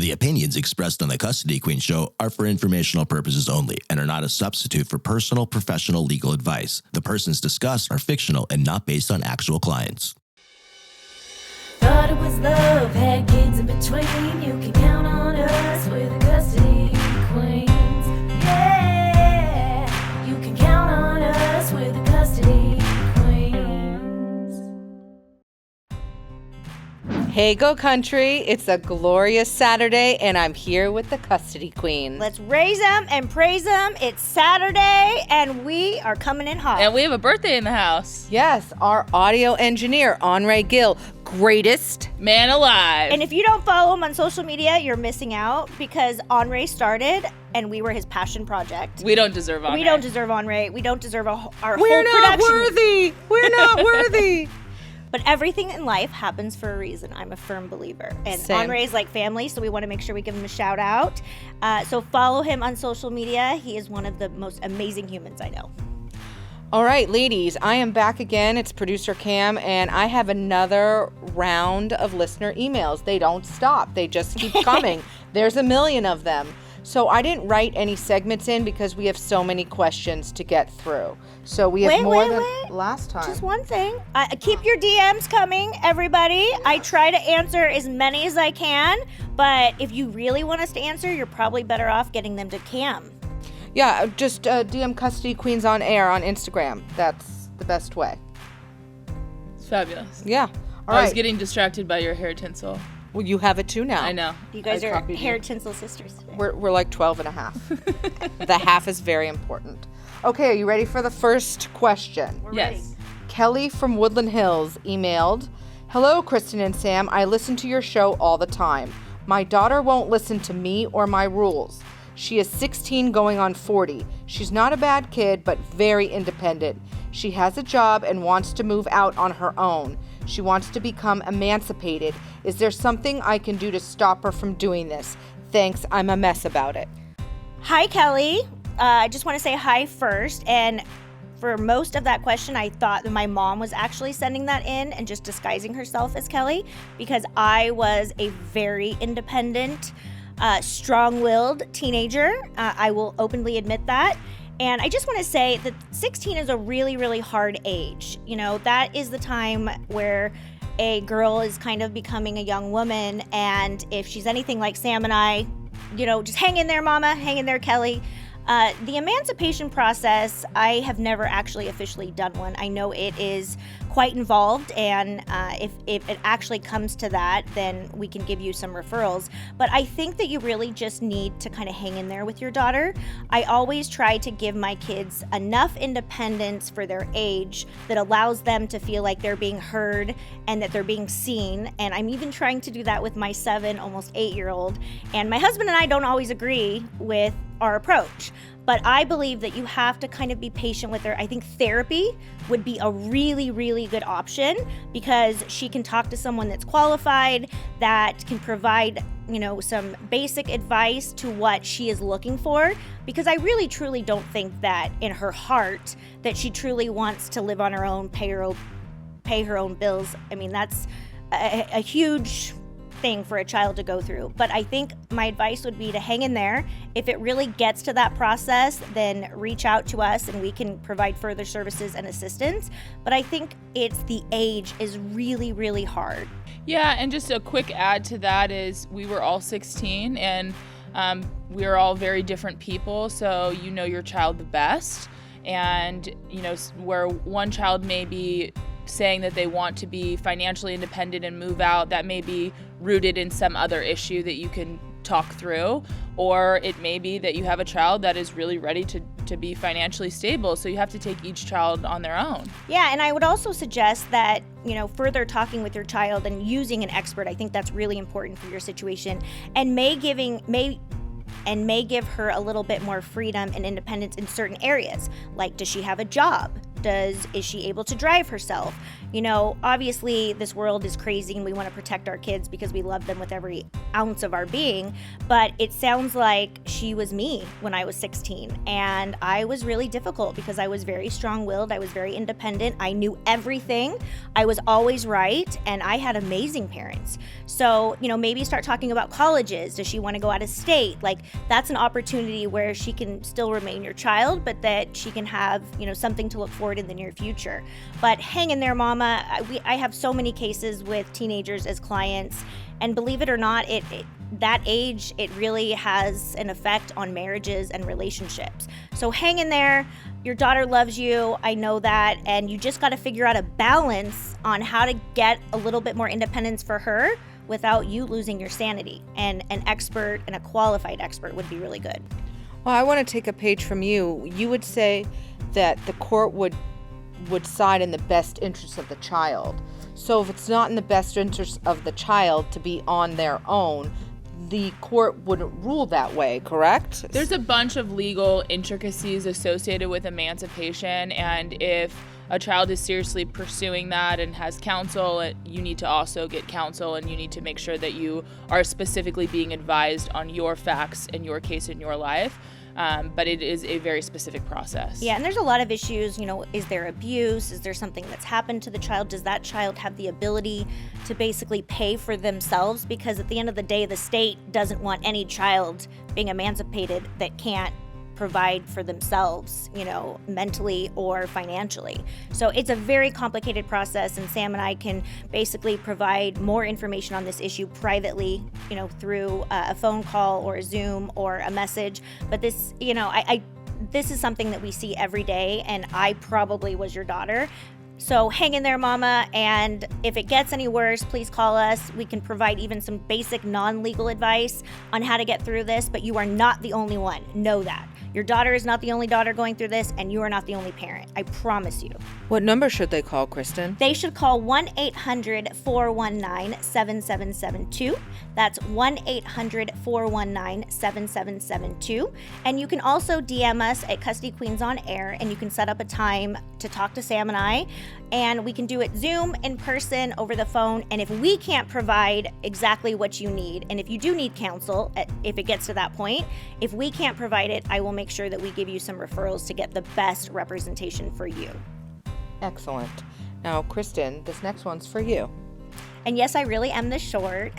The opinions expressed on the Custody Queen Show are for informational purposes only and are not a substitute for personal, professional legal advice. The persons discussed are fictional and not based on actual clients. Thought it was love, had kids in between. You can count on us, we're the Custody Queens. Yeah, you can count on us, we're the Custody Queens. Hey, Go Country. It's a glorious Saturday, and I'm here with the Custody Queens. Let's raise them and praise them. It's Saturday, and we are coming in hot. And we have a birthday in the house. Yes, our audio engineer, Henri Gill, greatest man alive. And if you don't follow him on social media, you're missing out because Henri started, and we were his passion project. We don't deserve Henri. We don't deserve Henri. We don't deserve our whole production. We're not worthy. We're not worthy. But everything in life happens for a reason. I'm a firm believer. And Henri is like family, so we want to make sure we give him a shout out. So follow him on social media. He is one of the most amazing humans I know. All right, ladies, I am back again. It's producer Cam, and I have another round of listener emails. They don't stop. They just keep coming. There's a million of them. So I didn't write any segments in because we have so many questions to get through. So we have more than last time. Just one thing. Keep your DMs coming, everybody. Yeah. I try to answer as many as I can, but if you really want us to answer, you're probably better off getting them to Cam. Yeah, just DM Custody Queens on Air on Instagram. That's the best way. It's fabulous. Yeah. I was getting distracted by your hair tinsel. Well, you have it too now. I know. You guys are hair tinsel sisters today. We're like 12 and a half. The half is very important. Okay, are you ready for the first question? We're yes. ready. Kelly from Woodland Hills emailed, "Hello, Kristen and Sam. I listen to your show all the time. My daughter won't listen to me or my rules. She is 16 going on 40. She's not a bad kid, but very independent. She has a job and wants to move out on her own. She wants to become emancipated. Is there something I can do to stop her from doing this? Thanks, I'm a mess about it." Hi, Kelly. I just want to say hi first. And for most of that question, I thought that my mom was actually sending that in and just disguising herself as Kelly because I was a very independent, strong-willed teenager. I will openly admit that. And I just want to say that 16 is a really, really hard age. You know, that is the time where a girl is kind of becoming a young woman. And if she's anything like Sam and I, you know, just hang in there, mama, hang in there, Kelly. The emancipation process, I have never actually officially done one. I know it is quite involved, and if it actually comes to that, then we can give you some referrals. But I think that you really just need to kind of hang in there with your daughter. I always try to give my kids enough independence for their age that allows them to feel like they're being heard and that they're being seen. And I'm even trying to do that with my 7, almost 8-year-old. And my husband and I don't always agree with our approach, but I believe that you have to kind of be patient with her. I think therapy would be a really, really good option because she can talk to someone that's qualified, that can provide, you know, some basic advice to what she is looking for, because I really truly don't think that in her heart that she truly wants to live on her own, pay her own bills. I mean, that's a huge thing for a child to go through. But I think my advice would be to hang in there. If it really gets to that process, then reach out to us and we can provide further services and assistance. But I think it's the age is really, really hard. Yeah, and just a quick add to that is we were all 16 and we are all very different people, so you know your child the best. And, you know, where one child may be saying that they want to be financially independent and move out, that may be rooted in some other issue that you can talk through, or it may be that you have a child that is really ready to be financially stable, so you have to take each child on their own. Yeah, and I would also suggest that, you know, further talking with your child and using an expert, I think that's really important for your situation, and may give her a little bit more freedom and independence in certain areas. Like, does she have a job? Is she able to drive herself? You know, obviously this world is crazy and we want to protect our kids because we love them with every ounce of our being. But it sounds like she was me when I was 16. And I was really difficult because I was very strong-willed. I was very independent. I knew everything. I was always right. And I had amazing parents. So, you know, maybe start talking about colleges. Does she want to go out of state? Like, that's an opportunity where she can still remain your child, but that she can have, you know, something to look forward in the near future. But hang in there, Mama. I have so many cases with teenagers as clients, and believe it or not, that age, it really has an effect on marriages and relationships. So hang in there. Your daughter loves you. I know that. And you just got to figure out a balance on how to get a little bit more independence for her without you losing your sanity. And an expert and a qualified expert would be really good. Well, I want to take a page from you. You would say that the court would side in the best interest of the child. So if it's not in the best interest of the child to be on their own, the court wouldn't rule that way, correct? There's a bunch of legal intricacies associated with emancipation, and if a child is seriously pursuing that and has counsel, you need to also get counsel, and you need to make sure that you are specifically being advised on your facts and your case in your life. But it is a very specific process. Yeah, and there's a lot of issues, you know, is there abuse? Is there something that's happened to the child? Does that child have the ability to basically pay for themselves? Because at the end of the day, the state doesn't want any child being emancipated that can't provide for themselves, you know, mentally or financially. So it's a very complicated process, and Sam and I can basically provide more information on this issue privately, you know, through a phone call or a Zoom or a message. But this, you know, this is something that we see every day, and I probably was your daughter. So hang in there, Mama, and if it gets any worse, please call us. We can provide even some basic non-legal advice on how to get through this, but you are not the only one. Know that. Your daughter is not the only daughter going through this, and you are not the only parent. I promise you. What number should they call, Kristen? They should call 1-800-419-7772. That's 1-800-419-7772. And you can also DM us at Custody Queens on Air, and you can set up a time to talk to Sam and I. And we can do it Zoom, in person, over the phone. And if we can't provide exactly what you need, and if you do need counsel, if it gets to that point, if we can't provide it, I will make sure that we give you some referrals to get the best representation for you. Excellent. Now, Kristen, this next one's for you. And yes, I really am the short.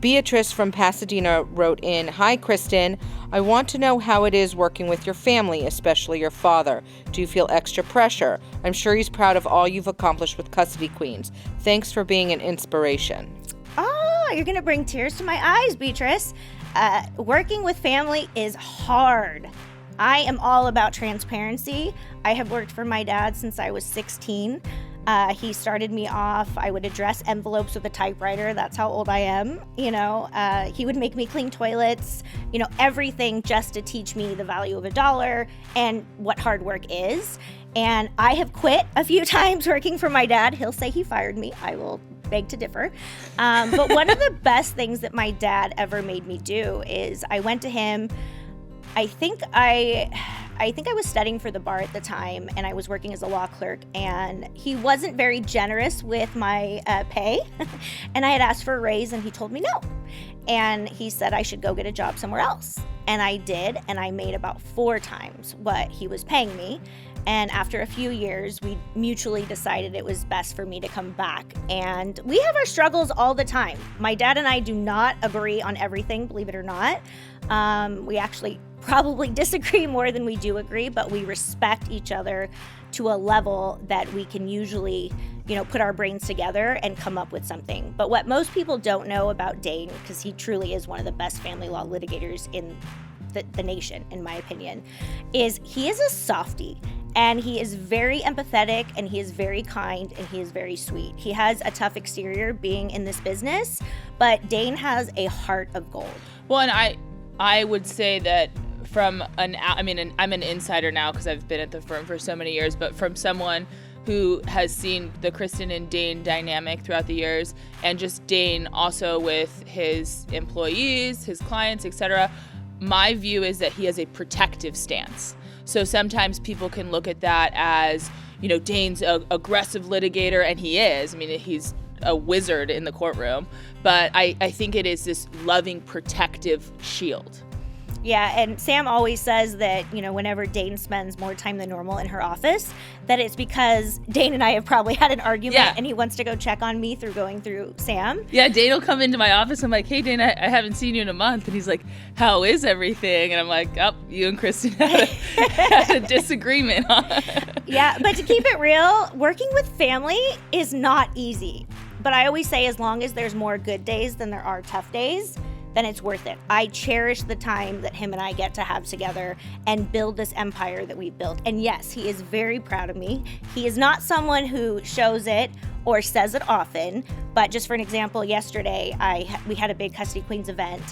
Beatrice from Pasadena wrote in, "Hi, Kristen. I want to know how it is working with your family, especially your father. Do you feel extra pressure? I'm sure he's proud of all you've accomplished with Custody Queens. Thanks for being an inspiration." Oh, you're going to bring tears to my eyes, Beatrice. Working with family is hard. I am all about transparency. I have worked for my dad since I was 16. He started me off. I would address envelopes with a typewriter. That's how old I am. You know, he would make me clean toilets, you know, everything just to teach me the value of $1 and what hard work is. And I have quit a few times working for my dad. He'll say he fired me. I will beg to differ. But one of the best things that my dad ever made me do is I went to him. I think I was studying for the bar at the time, and I was working as a law clerk, and he wasn't very generous with my pay. And I had asked for a raise, and he told me no. And he said I should go get a job somewhere else. And I did, and I made about 4 times what he was paying me. And after a few years, we mutually decided it was best for me to come back. And we have our struggles all the time. My dad and I do not agree on everything, believe it or not. We actually probably disagree more than we do agree, but we respect each other to a level that we can usually, you know, put our brains together and come up with something. But what most people don't know about Dane, because he truly is one of the best family law litigators in the nation, in my opinion, is he is a softie. And he is very empathetic, and he is very kind, and he is very sweet. He has a tough exterior being in this business, but Dane has a heart of gold. Well, and I would say that I'm an insider now because I've been at the firm for so many years, but from someone who has seen the Kristen and Dane dynamic throughout the years, and just Dane also with his employees, his clients, etc., my view is that he has a protective stance. So sometimes people can look at that as, Dane's an aggressive litigator, and he is. I mean, he's a wizard in the courtroom, but I think it is this loving, protective shield. Yeah, and Sam always says that, whenever Dane spends more time than normal in her office, that it's because Dane and I have probably had an argument and he wants to go check on me through going through Sam. Yeah, Dane will come into my office. I'm like, hey, Dane, I haven't seen you in a month. And he's like, how is everything? And I'm like, oh, you and Kristen had a disagreement. Yeah, but to keep it real, working with family is not easy. But I always say as long as there's more good days than there are tough days, then it's worth it. I cherish the time that him and I get to have together and build this empire that we've built. And yes, he is very proud of me. He is not someone who shows it or says it often, but just for an example, yesterday we had a big Custody Queens event,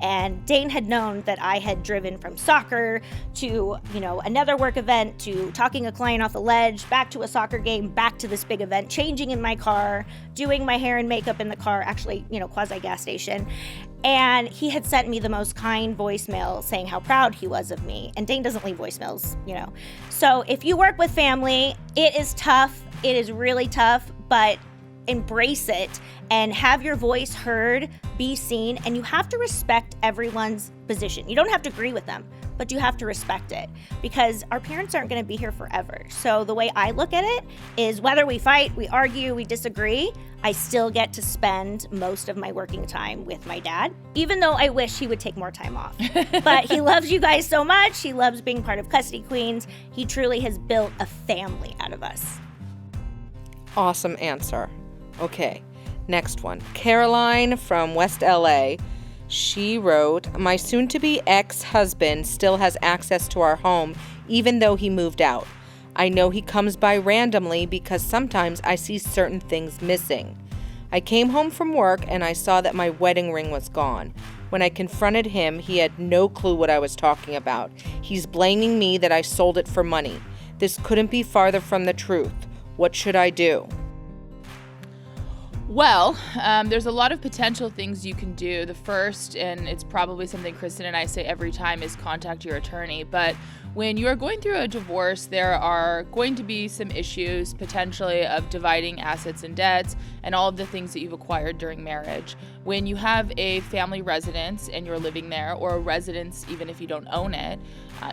and Dane had known that I had driven from soccer to, another work event, to talking a client off the ledge, back to a soccer game, back to this big event, changing in my car, doing my hair and makeup in the car, actually, quasi gas station. And he had sent me the most kind voicemail saying how proud he was of me. And Dane doesn't leave voicemails, So if you work with family, it is tough. It is really tough, but embrace it and have your voice heard, be seen, and you have to respect everyone's position. You don't have to agree with them, but you have to respect it, because our parents aren't going to be here forever. So the way I look at it is, whether we fight, we argue, we disagree, I still get to spend most of my working time with my dad, even though I wish he would take more time off. But he loves you guys so much. He loves being part of Custody Queens. He truly has built a family out of us. Awesome answer. Okay, next one. Caroline from West LA. She wrote, my soon-to-be ex-husband still has access to our home even though he moved out. I know he comes by randomly because sometimes I see certain things missing. I came home from work and I saw that my wedding ring was gone. When I confronted him, he had no clue what I was talking about. He's blaming me that I sold it for money. This couldn't be farther from the truth. What should I do? Well, there's a lot of potential things you can do. The first, and it's probably something Kristen and I say every time, is contact your attorney. But when you are going through a divorce, there are going to be some issues potentially of dividing assets and debts and all of the things that you've acquired during marriage. When you have a family residence and you're living there, or a residence even if you don't own it,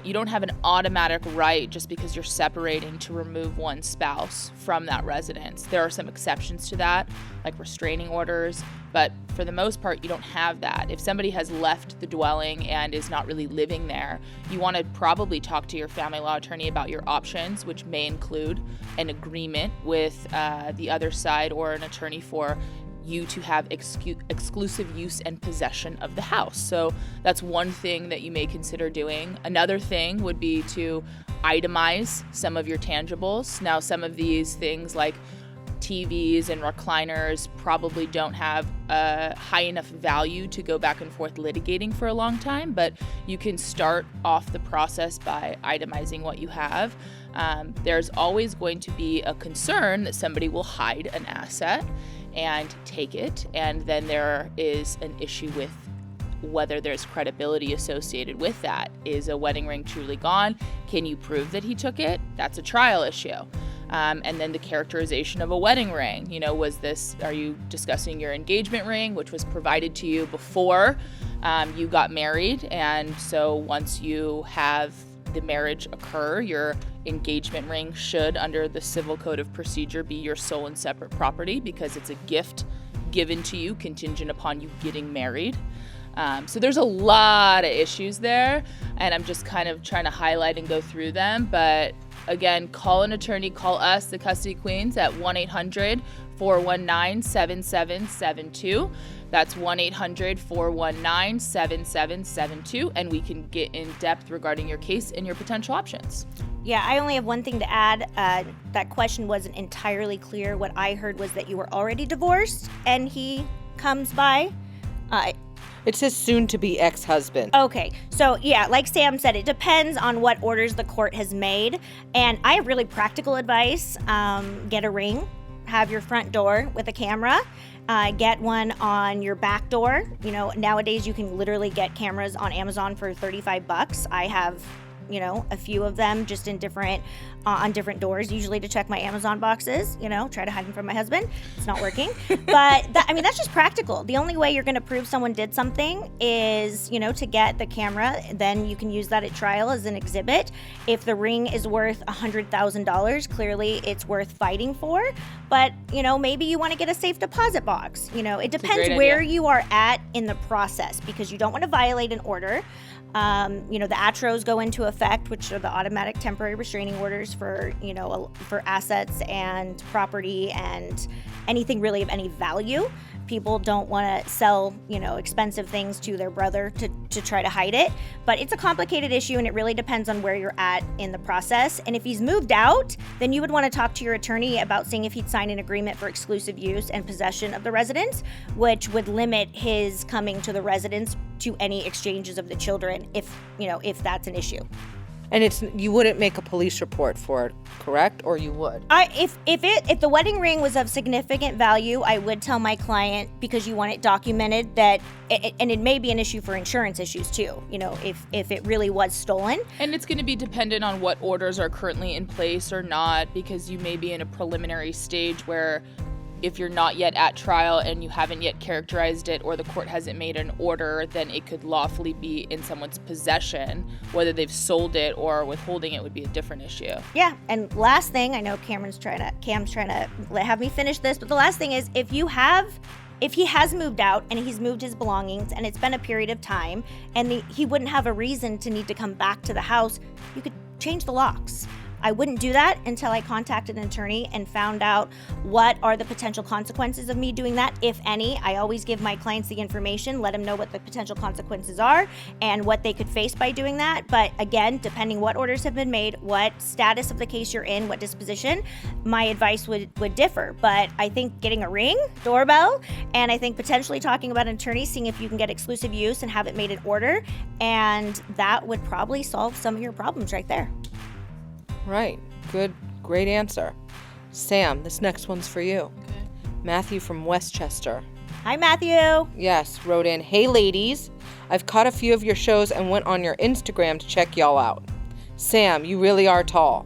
you don't have an automatic right just because you're separating to remove one spouse from that residence. There are some exceptions to that, like restraining orders, but for the most part, you don't have that. If somebody has left the dwelling and is not really living there, you want to probably talk to your family law attorney about your options, which may include an agreement with the other side or an attorney for you to have exclusive use and possession of the house. So that's one thing that you may consider doing. Another thing would be to itemize some of your tangibles. Now, some of these things like TVs and recliners probably don't have a high enough value to go back and forth litigating for a long time, but you can start off the process by itemizing what you have. There's always going to be a concern that somebody will hide an asset and take it, and then there is an issue with whether there's credibility associated with that. Is a wedding ring truly gone? Can you prove that he took it? That's a trial issue. And then the characterization of a wedding ring. Are you discussing your engagement ring, which was provided to you before you got married? And so once you have the marriage occur, your engagement ring should, under the Civil Code of Procedure, be your sole and separate property because it's a gift given to you contingent upon you getting married. So there's a lot of issues there, and I'm just kind of trying to highlight and go through them. But again, call an attorney, call us, the Custody Queens, at 1-800-419-7772. That's 1-800-419-7772, and we can get in depth regarding your case and your potential options. Yeah, I only have one thing to add. That question wasn't entirely clear. What I heard was that you were already divorced and he comes by. It says soon-to-be ex-husband. Okay, so yeah, like Sam said, it depends on what orders the court has made. And I have really practical advice. Get a ring, have your front door with a camera, get one on your back door. Nowadays you can literally get cameras on Amazon for $35. I have a few of them just in different, on different doors, usually to check my Amazon boxes, try to hide them from my husband. It's not working. But that's just practical. The only way you're going to prove someone did something is, to get the camera. Then you can use that at trial as an exhibit. If the ring is worth $100,000, clearly it's worth fighting for. But, maybe you want to get a safe deposit box. It depends where you are at in the process, because you don't want to violate an order. The ATROs go into effect, which are the automatic temporary restraining orders for, for assets and property and anything really of any value. People don't want to sell, expensive things to their brother to try to hide it. But it's a complicated issue, and it really depends on where you're at in the process. And if he's moved out, then you would want to talk to your attorney about seeing if he'd sign an agreement for exclusive use and possession of the residence, which would limit his coming to the residence to any exchanges of the children if that's an issue. And you wouldn't make a police report for it, correct? Or you would? If the wedding ring was of significant value, I would tell my client, because you want it documented, that and it may be an issue for insurance issues too, if it really was stolen. And it's going to be dependent on what orders are currently in place or not, because you may be in a preliminary stage where if you're not yet at trial and you haven't yet characterized it, or the court hasn't made an order, then it could lawfully be in someone's possession. Whether they've sold it or withholding it would be a different issue. Yeah, and last thing, I know Cam's trying to have me finish this, but the last thing is, if he has moved out and he's moved his belongings and it's been a period of time and he wouldn't have a reason to need to come back to the house, you could change the locks. I wouldn't do that until I contacted an attorney and found out what are the potential consequences of me doing that, if any. I always give my clients the information, let them know what the potential consequences are and what they could face by doing that. But again, depending what orders have been made, what status of the case you're in, what disposition, my advice would differ. But I think getting a ring, doorbell, and I think potentially talking about an attorney, seeing if you can get exclusive use and have it made an order, and that would probably solve some of your problems right there. Right. Good. Great answer. Sam, this next one's for you. Okay. Matthew from Westchester. Hi, Matthew. Yes, wrote in, "Hey, ladies. I've caught a few of your shows and went on your Instagram to check y'all out. Sam, you really are tall.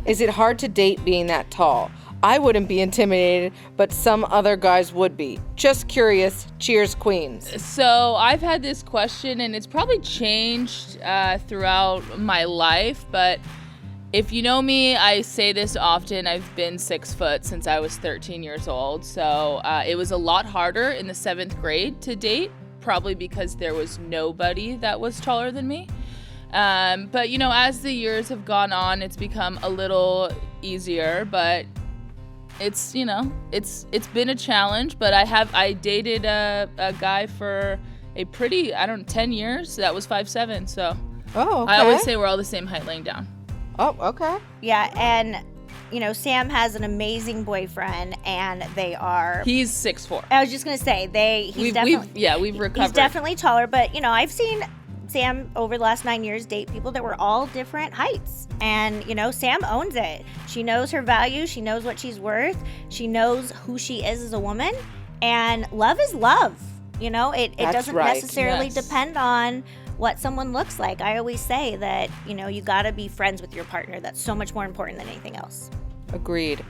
Is it hard to date being that tall? I wouldn't be intimidated, but some other guys would be. Just curious. Cheers, queens." So I've had this question, and it's probably changed throughout my life, but if you know me, I say this often. I've been 6 foot since I was 13 years old, so it was a lot harder in the 7th grade to date, probably because there was nobody that was taller than me. But as the years have gone on, it's become a little easier, but it's been a challenge. But I dated a guy for a pretty 10 years that was 5'7", so Oh, okay. I always say we're all the same height laying down. Oh, okay. Yeah, and Sam has an amazing boyfriend, and He's 6'4". I was just gonna say we've recovered. He's definitely taller, but I've seen Sam over the last 9 years date people that were all different heights, and Sam owns it. She knows her value, she knows what she's worth, she knows who she is as a woman, and love is love. It That's doesn't right. necessarily depend on what someone looks like. I always say that you gotta be friends with your partner. That's so much more important than anything else. Agreed.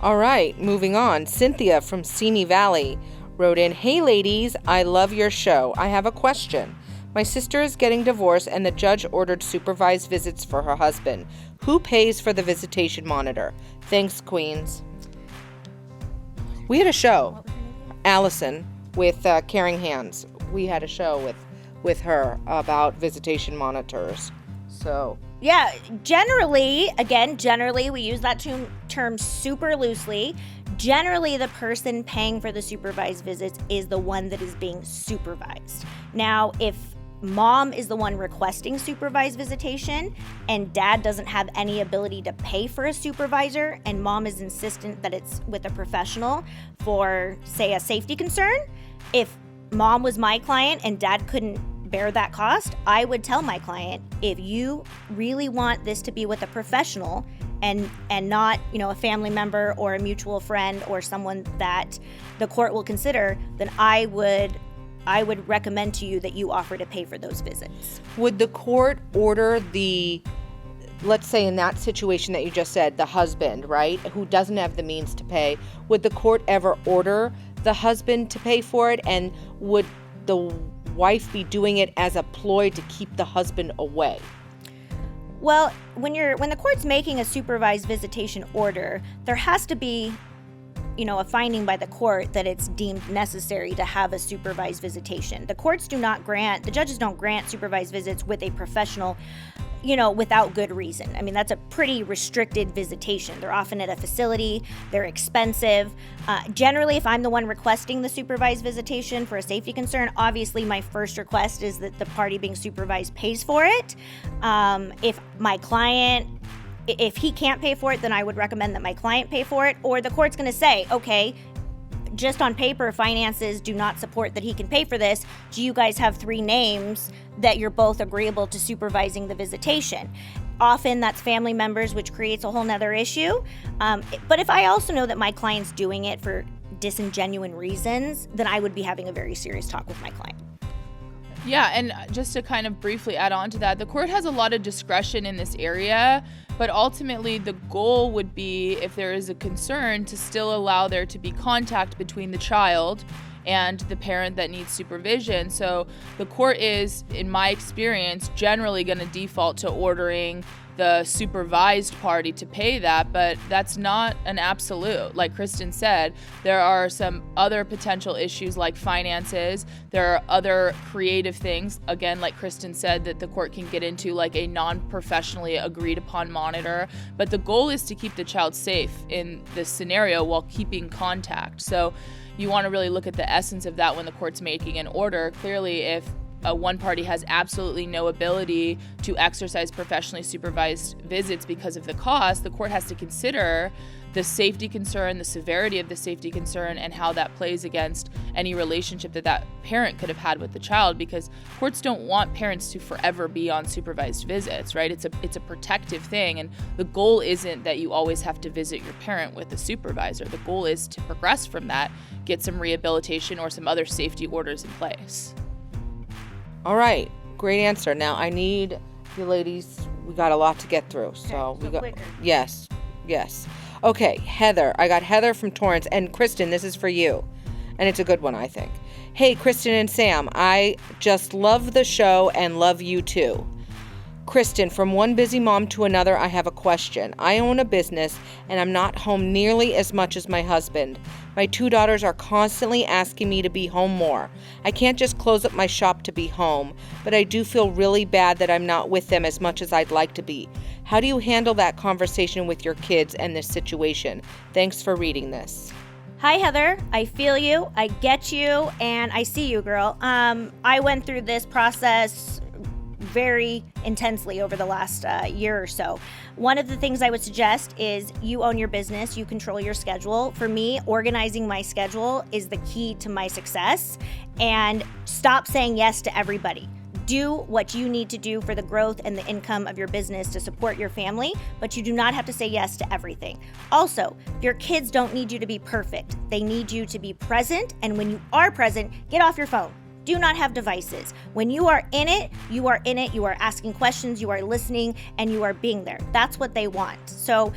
All right, moving on. Cynthia from Simi Valley wrote in, "Hey, ladies, I love your show. I have a question. My sister is getting divorced and the judge ordered supervised visits for her husband. Who pays for the visitation monitor? Thanks, queens." We had a show, Allison, with Caring Hands. We had a show with her about visitation monitors. So Yeah, generally, we use that term super loosely. Generally, the person paying for the supervised visits is the one that is being supervised. Now, if mom is the one requesting supervised visitation and dad doesn't have any ability to pay for a supervisor, and mom is insistent that it's with a professional for, say, a safety concern, if mom was my client and dad couldn't bear that cost, I would tell my client, if you really want this to be with a professional and not, a family member or a mutual friend or someone that the court will consider, then I would I would recommend to you that you offer to pay for those visits. Would the court order let's say in that situation that you just said, the husband, right, who doesn't have the means to pay, would the court ever order the husband to pay for it? And would the wife be doing it as a ploy to keep the husband away? Well, when the court's making a supervised visitation order, there has to be, a finding by the court that it's deemed necessary to have a supervised visitation. The judges don't grant supervised visits with a professional, without good reason. I mean, that's a pretty restricted visitation. They're often at a facility, they're expensive. Generally, if I'm the one requesting the supervised visitation for a safety concern, obviously my first request is that the party being supervised pays for it. If he can't pay for it, then I would recommend that my client pay for it, or the court's going to say, okay, just on paper, finances do not support that he can pay for this. Do you guys have 3 names that you're both agreeable to supervising the visitation? Often that's family members, which creates a whole nother issue. But if I also know that my client's doing it for disingenuous reasons, then I would be having a very serious talk with my client. Yeah, and just to kind of briefly add on to that, the court has a lot of discretion in this area, but ultimately the goal would be, if there is a concern, to still allow there to be contact between the child and the parent that needs supervision. So the court is, in my experience, generally going to default to ordering the supervised party to pay that, but that's not an absolute. Like Kristen said, there are some other potential issues like finances. There are other creative things, again, like Kristen said, that the court can get into, like a non-professionally agreed upon monitor. But the goal is to keep the child safe in this scenario while keeping contact. So you want to really look at the essence of that when the court's making an order. Clearly, if one party has absolutely no ability to exercise professionally supervised visits because of the cost, the court has to consider the safety concern, the severity of the safety concern, and how that plays against any relationship that parent could have had with the child, because courts don't want parents to forever be on supervised visits, right? It's a protective thing, and the goal isn't that you always have to visit your parent with a supervisor. The goal is to progress from that, get some rehabilitation or some other safety orders in place. All right, great answer. Now I need you ladies, we got a lot to get through. Quicker. Yes. Okay, Heather. I got Heather from Torrance, and Kristen, this is for you. And it's a good one, I think. Hey, Kristen and Sam, I just love the show and love you too. Kristen, from one busy mom to another, I have a question. I own a business and I'm not home nearly as much as my husband. My 2 daughters are constantly asking me to be home more. I can't just close up my shop to be home, but I do feel really bad that I'm not with them as much as I'd like to be. How do you handle that conversation with your kids and this situation? Thanks for reading this. Hi, Heather. I feel you, I get you, and I see you, girl. I went through this process very intensely over the last year or so. One of the things I would suggest is you own your business, you control your schedule. For me, organizing my schedule is the key to my success, and stop saying yes to everybody. Do what you need to do for the growth and the income of your business to support your family, but you do not have to say yes to everything. Also, your kids don't need you to be perfect. They need you to be present, and when you are present, get off your phone. Do not have devices. When you are in it, you are in it, you are asking questions, you are listening, and you are being there. That's what they want. So,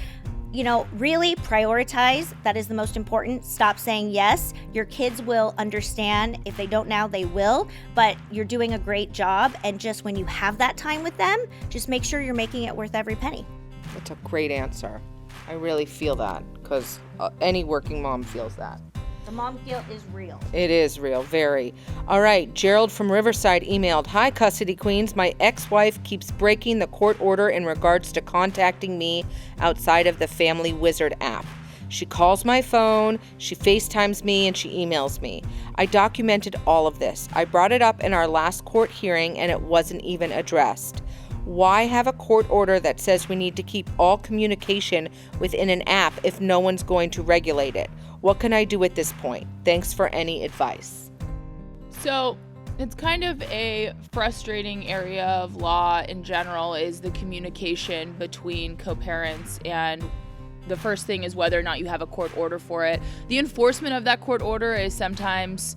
really prioritize. That is the most important. Stop saying yes. Your kids will understand. If they don't now, they will. But you're doing a great job. And just when you have that time with them, just make sure you're making it worth every penny. That's a great answer. I really feel that, because any working mom feels that. The mom guilt is real. It is real, very. All right, Gerald from Riverside emailed, Hi, Custody Queens. My ex-wife keeps breaking the court order in regards to contacting me outside of the Family Wizard app. She calls my phone, she FaceTimes me, and she emails me. I documented all of this. I brought it up in our last court hearing, and it wasn't even addressed. Why have a court order that says we need to keep all communication within an app if no one's going to regulate it? What can I do at this point? Thanks for any advice. So it's kind of a frustrating area of law in general, is the communication between co-parents, and the first thing is whether or not you have a court order for it. The enforcement of that court order is sometimes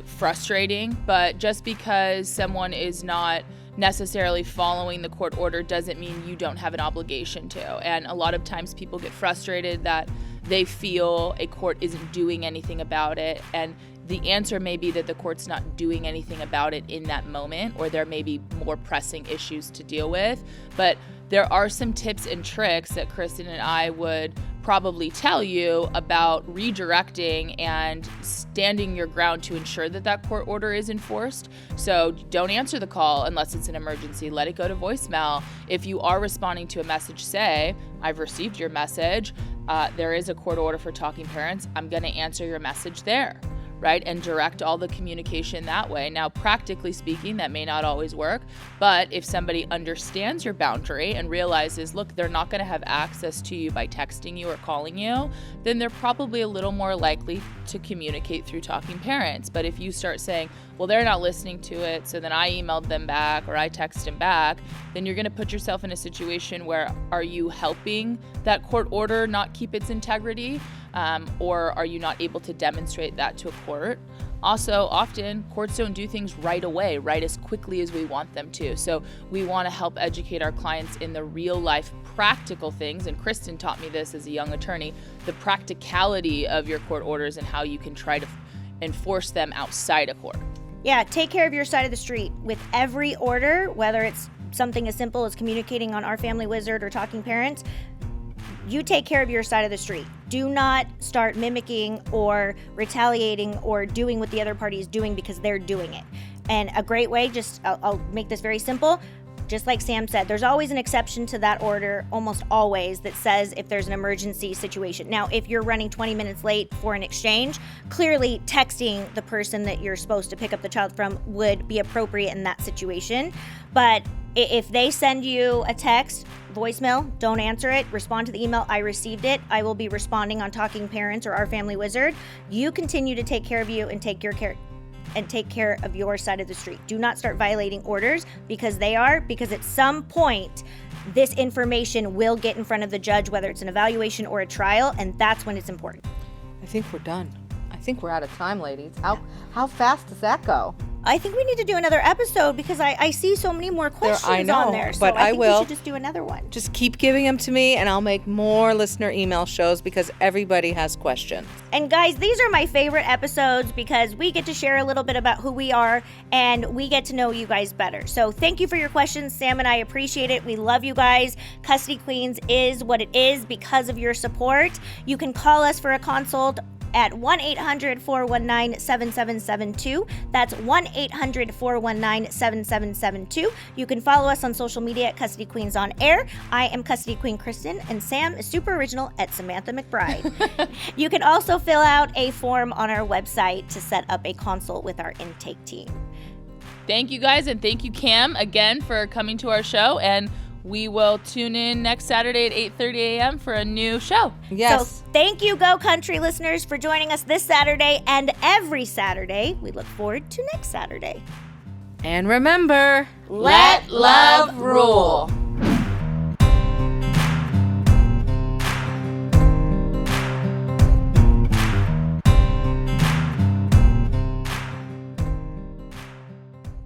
frustrating, but just because someone is not necessarily following the court order doesn't mean you don't have an obligation to. And a lot of times people get frustrated that they feel a court isn't doing anything about it, and the answer may be that the court's not doing anything about it in that moment, or there may be more pressing issues to deal with. But there are some tips and tricks that Kristen and I would probably tell you about redirecting and standing your ground to ensure that that court order is enforced. So don't answer the call unless it's an emergency. Let it go to voicemail. If you are responding to a message, say, I've received your message. There is a court order for talking parents. I'm going to answer your message there. Right? And direct all the communication that way. Now, practically speaking, that may not always work, but if somebody understands your boundary and realizes, look, they're not going to have access to you by texting you or calling you, then they're probably a little more likely to communicate through talking parents. But if you start saying, well, they're not listening to it, so then I emailed them back or I texted them back, then you're going to put yourself in a situation where, are you helping that court order not keep its integrity? Or are you not able to demonstrate that to a court? Also, often courts don't do things right away, right as quickly as we want them to. So we want to help educate our clients in the real life practical things. And Kristen taught me this as a young attorney, the practicality of your court orders and how you can try to enforce them outside of court. Yeah, take care of your side of the street with every order, whether it's something as simple as communicating on Our Family Wizard or Talking Parents. You take care of your side of the street. Do not start mimicking or retaliating or doing what the other party is doing because they're doing it. And a great way, I'll make this very simple. Just like Sam said, there's always an exception to that order, almost always, that says if there's an emergency situation. Now, if you're running 20 minutes late for an exchange, clearly texting the person that you're supposed to pick up the child from would be appropriate in that situation. But if they send you a text, voicemail, don't answer it. Respond to the email, I received it. I will be responding on Talking Parents or Our Family Wizard. You continue to take care of you and take care of your side of the street. Do not start violating orders because at some point, this information will get in front of the judge, whether it's an evaluation or a trial, and that's when it's important. I think we're done. I think we're out of time, ladies. How fast does that go? I think we need to do another episode because I see so many more questions on there. So but I think will. we should just do another one. Just keep giving them to me, and I'll make more listener email shows because everybody has questions. And guys, these are my favorite episodes because we get to share a little bit about who we are and we get to know you guys better. So thank you for your questions. Sam and I appreciate it. We love you guys. Custody Queens is what it is because of your support. You can call us for a consult at 1-800-419-7772. That's 1-800-419-7772. You can follow us on social media at Custody Queens on Air. I am Custody Queen Kristen, and Sam is super original at Samantha McBride. You can also fill out a form on our website to set up a consult with our intake team. Thank you guys, and thank you, Cam, again for coming to our show. And we will tune in next Saturday at 8:30 a.m. for a new show. Yes. So thank you, Go Country listeners, for joining us this Saturday and every Saturday. We look forward to next Saturday. And remember, Let love